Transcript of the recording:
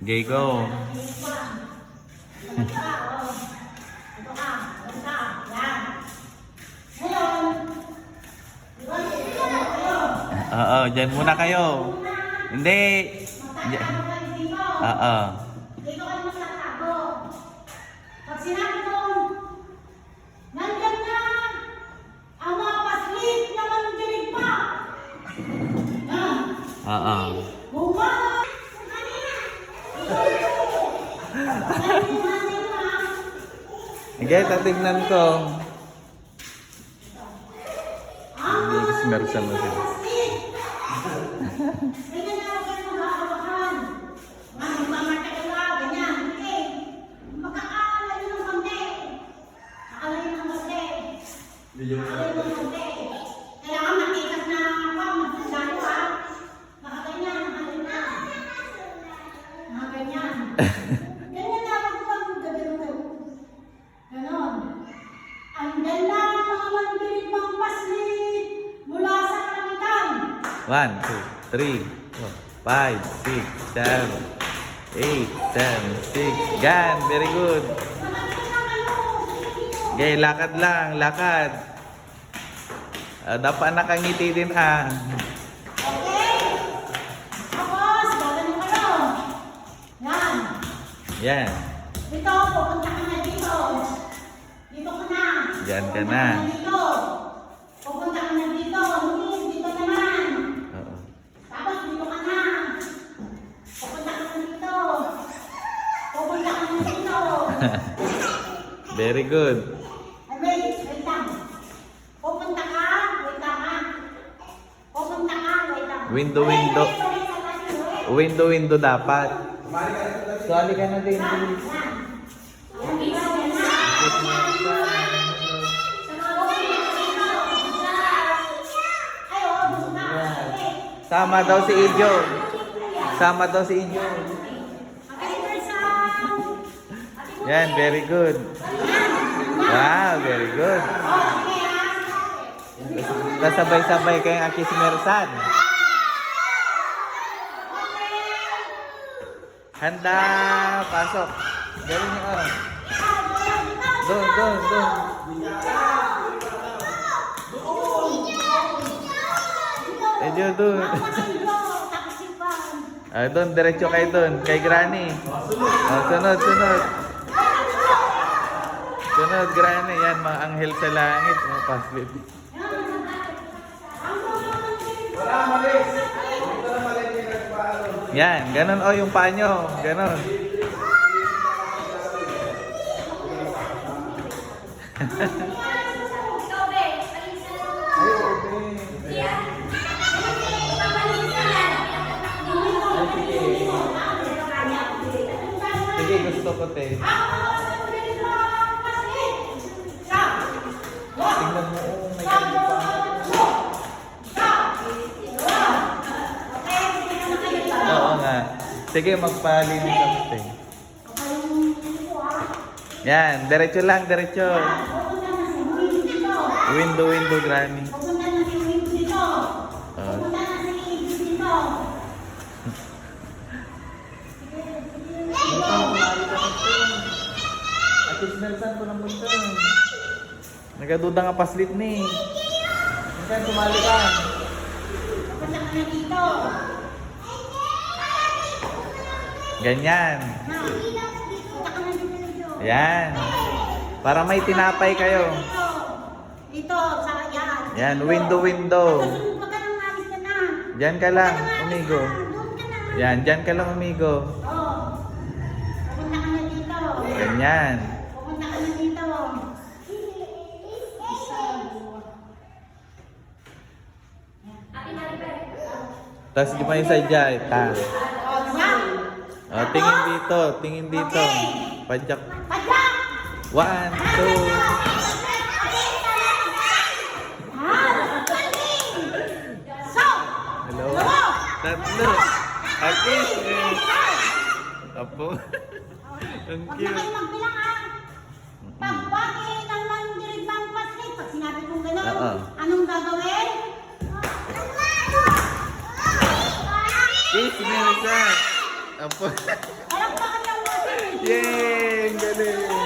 Okay, go. Oo, dyan muna kayo. Hindi. Oo. Dito kayo magtatago. Pag sinabi kong, nandyan na ang mga paslit na mandilig pa. Oo. Bumaba! Okay, tatignan ko. Hindi, smersan mo siya. Ganyan na ako kayo mag-aawakan. Magmamarka ka lang, ganyan. Okay. Magkakaalay ng konti. Akaalay ng konti. Akaalay ng konti. Kailangan makikas na ako. Magdalo ha. Nakaganyan, nakaganyan. Nakaganyan. Ganyan na ako pag gagano. Ganon. Ang ganda ng mga mandilig mga paslit mula sa kalangitan. 1, 2, 3, 4, 5, 6, 7, 8, 7, 6. Gan, very good. Okay, lakad lang, lakad. Dapat nakangiti din ah. Okay. Tapos, gagano kayo. Yan. Yan, Dito, pupunta ka na dito. Dito ka na. Diyan ka Pupunta na. Dito. Pupunta ka na dito. Lumis, dito naman. oo. Tapos, dito ka na. Pupunta ka na dito. Pupunta ka na dito. Very good. Ay, wait lang. Pupunta ka, wait lang ha. Pupunta ka, wait lang. Window, window. Wait. Window dapat. Sali ka na din, please. Sama daw si Ijo. Sama daw si Ijo. Yan, very good. Wow, very good. Kasabay-sabay kayong Aki Simersan. Handa, pasok. Galing nyo ah. Doon. Medyo doon. Doon, diretso kayo doon. Kay Granny. Sunod. Sunod, Granny. Yan, mga anghel sa langit. Mga paslit. Yan, ganun o yung panyo. Ganun. Sige, gusto ko te. Tingnan mo, may kanil pa. Oo nga. Sige, magpalinis ako te. Yan, diretso lang, diretso. Window, Granny. Atis Nelson ko ng punta. Nagaduda nga paslit ni. Minsan tumali ka. Pupunta ka na dito. Ganyan. Pupunta ka na dito. Yan. Para may tinapay kayo. Dito, sa yan. Yan, window. Kasunod ka nang alis ka na. Diyan ka lang, umigo. Doon ka na. Yan, diyan ka lang umigo. Oo. Pupunta ka na dito. Ganyan. Pupunta ka na dito. Tapos di pa yung sadya. Ta. Yan. Tingin dito. Padyak. Padyak! 1, 2. Hello. Tatlo. Akis. Apo. Thank Huwag you. na kayo magbilang ha. Pagbagi ng mandilig bang paslit. Pag sinabi kong gano'n, Oo. anong gagawin? Kiss, Melissa. Apo. Palakpakan lang natin. Yay! Ang galing!